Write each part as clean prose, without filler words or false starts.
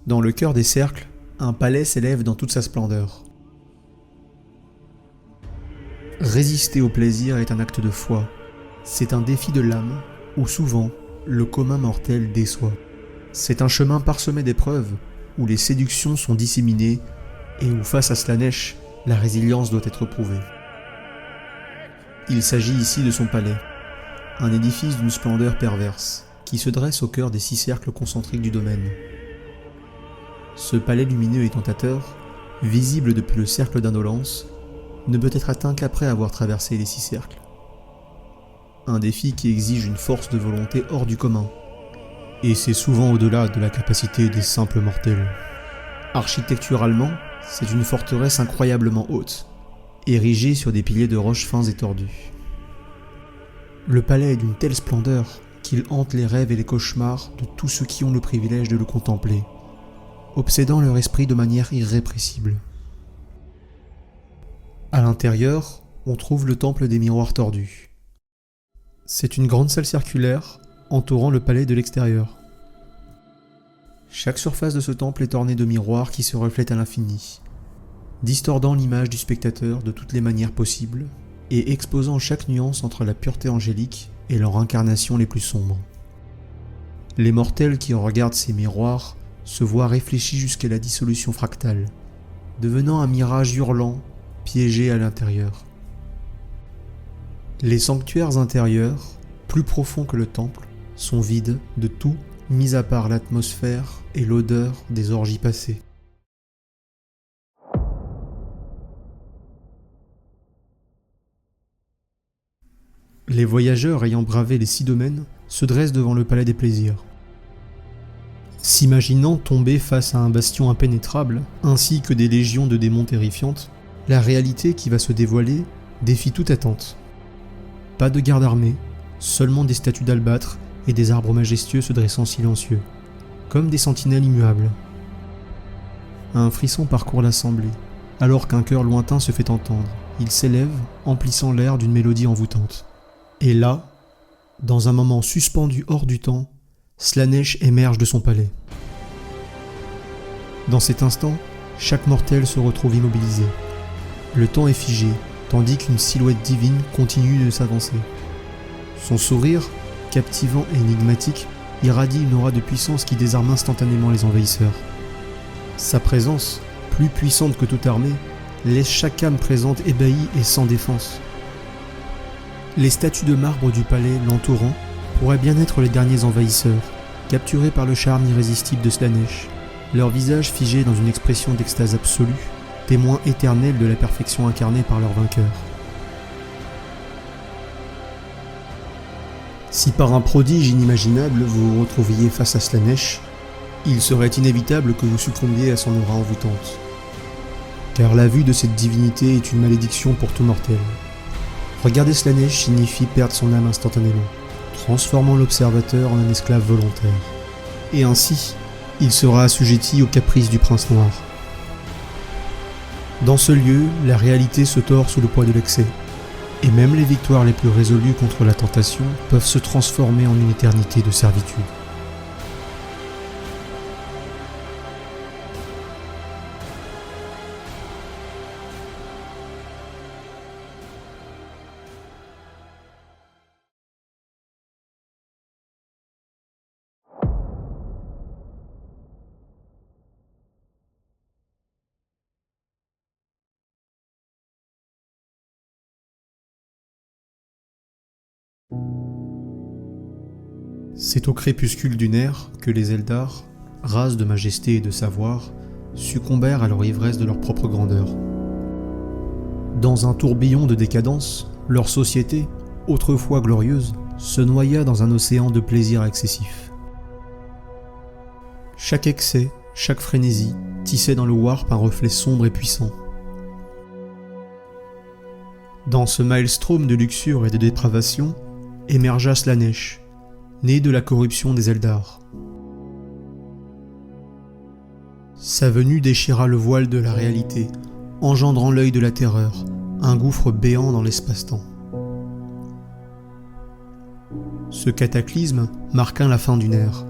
Dans le cœur des cercles, un palais s'élève dans toute sa splendeur. Résister au plaisir est un acte de foi. C'est un défi de l'âme, où souvent, le commun mortel déçoit. C'est un chemin parsemé d'épreuves, où les séductions sont disséminées, et où face à Slaanesh, la résilience doit être prouvée. Il s'agit ici de son palais, un édifice d'une splendeur perverse, qui se dresse au cœur des 6 cercles concentriques du domaine. Ce palais lumineux et tentateur, visible depuis le cercle d'indolence, ne peut être atteint qu'après avoir traversé les 6 cercles. Un défi qui exige une force de volonté hors du commun, et c'est souvent au-delà de la capacité des simples mortels. Architecturalement, c'est une forteresse incroyablement haute, érigée sur des piliers de roches fins et tordus. Le palais est d'une telle splendeur qu'il hante les rêves et les cauchemars de tous ceux qui ont le privilège de le contempler, obsédant leur esprit de manière irrépressible. À l'intérieur, on trouve le temple des miroirs tordus. C'est une grande salle circulaire entourant le palais de l'extérieur. Chaque surface de ce temple est ornée de miroirs qui se reflètent à l'infini, distordant l'image du spectateur de toutes les manières possibles et exposant chaque nuance entre la pureté angélique et leurs incarnations les plus sombres. Les mortels qui regardent ces miroirs se voient réfléchis jusqu'à la dissolution fractale, devenant un mirage hurlant, piégé à l'intérieur. Les sanctuaires intérieurs, plus profonds que le temple, sont vides de tout, mis à part l'atmosphère et l'odeur des orgies passées. Les voyageurs ayant bravé les 6 domaines se dressent devant le palais des plaisirs. S'imaginant tomber face à un bastion impénétrable, ainsi que des légions de démons terrifiantes, la réalité qui va se dévoiler défie toute attente. Pas de garde armée, seulement des statues d'albâtre et des arbres majestueux se dressant silencieux, comme des sentinelles immuables. Un frisson parcourt l'assemblée, alors qu'un chœur lointain se fait entendre. Il s'élève, emplissant l'air d'une mélodie envoûtante. Et là, dans un moment suspendu hors du temps, Slaanesh émerge de son palais. Dans cet instant, chaque mortel se retrouve immobilisé. Le temps est figé, tandis qu'une silhouette divine continue de s'avancer. Son sourire, captivant et énigmatique, irradie une aura de puissance qui désarme instantanément les envahisseurs. Sa présence, plus puissante que toute armée, laisse chaque âme présente ébahie et sans défense. Les statues de marbre du palais l'entourant pourraient bien être les derniers envahisseurs, capturés par le charme irrésistible de Slaanesh, leur visage figé dans une expression d'extase absolue, témoin éternel de la perfection incarnée par leur vainqueur. Si par un prodige inimaginable vous vous retrouviez face à Slaanesh, il serait inévitable que vous succombiez à son aura envoûtante. Car la vue de cette divinité est une malédiction pour tout mortel. Regarder Slaanesh signifie perdre son âme instantanément, transformant l'observateur en un esclave volontaire. Et ainsi, il sera assujetti aux caprices du prince noir. Dans ce lieu, la réalité se tord sous le poids de l'excès, et même les victoires les plus résolues contre la tentation peuvent se transformer en une éternité de servitude. C'est au crépuscule d'une ère que les Eldar, race de majesté et de savoir, succombèrent à leur ivresse de leur propre grandeur. Dans un tourbillon de décadence, leur société, autrefois glorieuse, se noya dans un océan de plaisirs excessifs. Chaque excès, chaque frénésie, tissait dans le warp un reflet sombre et puissant. Dans ce maelstrom de luxure et de dépravation, émergea Slaanesh, né de la corruption des Eldar. Sa venue déchira le voile de la réalité, engendrant l'œil de la terreur, un gouffre béant dans l'espace-temps. Ce cataclysme marqua la fin d'une ère,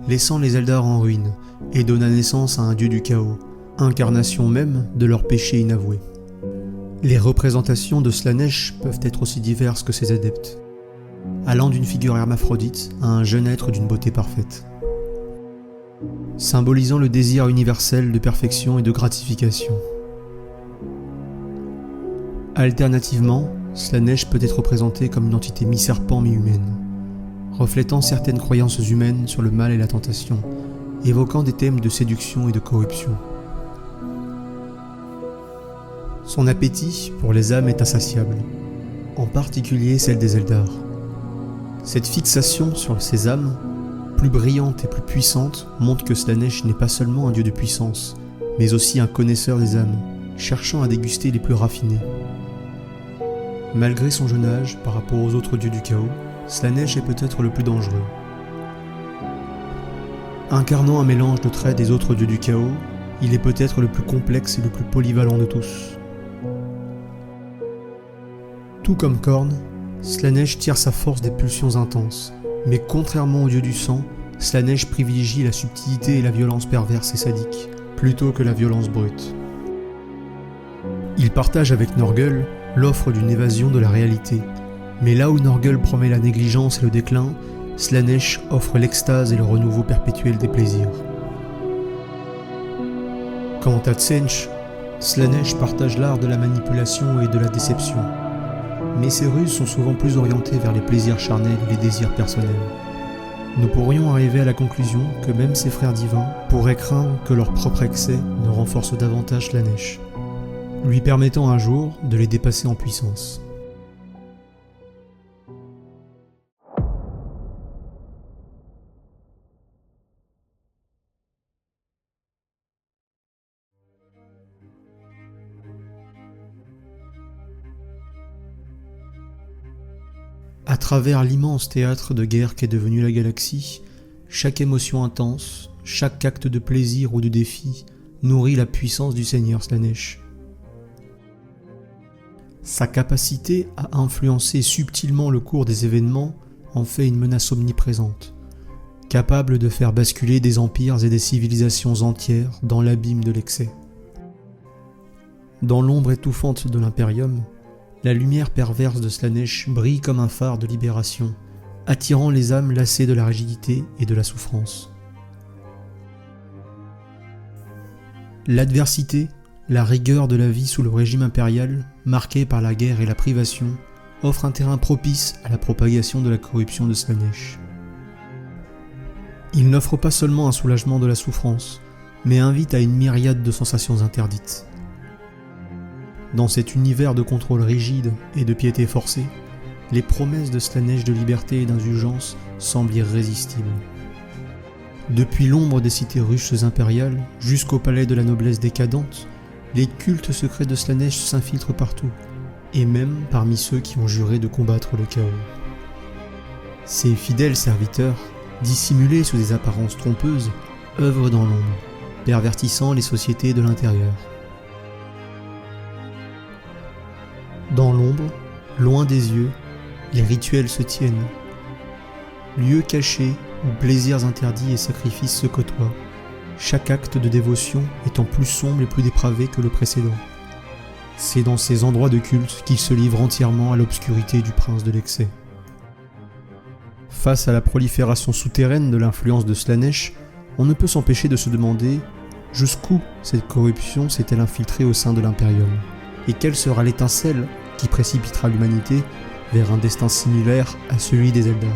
laissant les Eldar en ruine, et donna naissance à un dieu du chaos, incarnation même de leur péché inavoué. Les représentations de Slaanesh peuvent être aussi diverses que ses adeptes, allant d'une figure hermaphrodite à un jeune être d'une beauté parfaite, symbolisant le désir universel de perfection et de gratification. Alternativement, Slaanesh peut être représenté comme une entité mi-serpent, mi-humaine, reflétant certaines croyances humaines sur le mal et la tentation, évoquant des thèmes de séduction et de corruption. Son appétit pour les âmes est insatiable, en particulier celle des Eldar. Cette fixation sur ces âmes, plus brillantes et plus puissantes, montre que Slaanesh n'est pas seulement un dieu de puissance, mais aussi un connaisseur des âmes, cherchant à déguster les plus raffinées. Malgré son jeune âge par rapport aux autres dieux du chaos, Slaanesh est peut-être le plus dangereux. Incarnant un mélange de traits des autres dieux du chaos, il est peut-être le plus complexe et le plus polyvalent de tous. Tout comme Khorne, Slaanesh tire sa force des pulsions intenses, mais contrairement au dieu du sang, Slaanesh privilégie la subtilité et la violence perverse et sadique, plutôt que la violence brute. Il partage avec Norgul l'offre d'une évasion de la réalité, mais là où Norgul promet la négligence et le déclin, Slaanesh offre l'extase et le renouveau perpétuel des plaisirs. Quant à Tsench, Slaanesh partage l'art de la manipulation et de la déception, mais ses ruses sont souvent plus orientées vers les plaisirs charnels et les désirs personnels. Nous pourrions arriver à la conclusion que même ses frères divins pourraient craindre que leur propre excès ne renforce davantage Slaanesh, lui permettant un jour de les dépasser en puissance. À travers l'immense théâtre de guerre qu'est devenu la galaxie, chaque émotion intense, chaque acte de plaisir ou de défi nourrit la puissance du Seigneur Slaanesh. Sa capacité à influencer subtilement le cours des événements en fait une menace omniprésente, capable de faire basculer des empires et des civilisations entières dans l'abîme de l'excès. Dans l'ombre étouffante de l'Imperium, la lumière perverse de Slaanesh brille comme un phare de libération, attirant les âmes lassées de la rigidité et de la souffrance. L'adversité, la rigueur de la vie sous le régime impérial, marquée par la guerre et la privation, offre un terrain propice à la propagation de la corruption de Slaanesh. Il n'offre pas seulement un soulagement de la souffrance, mais invite à une myriade de sensations interdites. Dans cet univers de contrôle rigide et de piété forcée, les promesses de Slaanesh de liberté et d'indulgence semblent irrésistibles. Depuis l'ombre des cités russes impériales jusqu'au palais de la noblesse décadente, les cultes secrets de Slaanesh s'infiltrent partout, et même parmi ceux qui ont juré de combattre le chaos. Ces fidèles serviteurs, dissimulés sous des apparences trompeuses, œuvrent dans l'ombre, pervertissant les sociétés de l'intérieur. Dans l'ombre, loin des yeux, les rituels se tiennent. Lieux cachés où plaisirs interdits et sacrifices se côtoient, chaque acte de dévotion étant plus sombre et plus dépravé que le précédent. C'est dans ces endroits de culte qu'il se livre entièrement à l'obscurité du prince de l'excès. Face à la prolifération souterraine de l'influence de Slaanesh, on ne peut s'empêcher de se demander jusqu'où cette corruption s'est-elle infiltrée au sein de l'Imperium, et quelle sera l'étincelle qui précipitera l'humanité vers un destin similaire à celui des Eldar.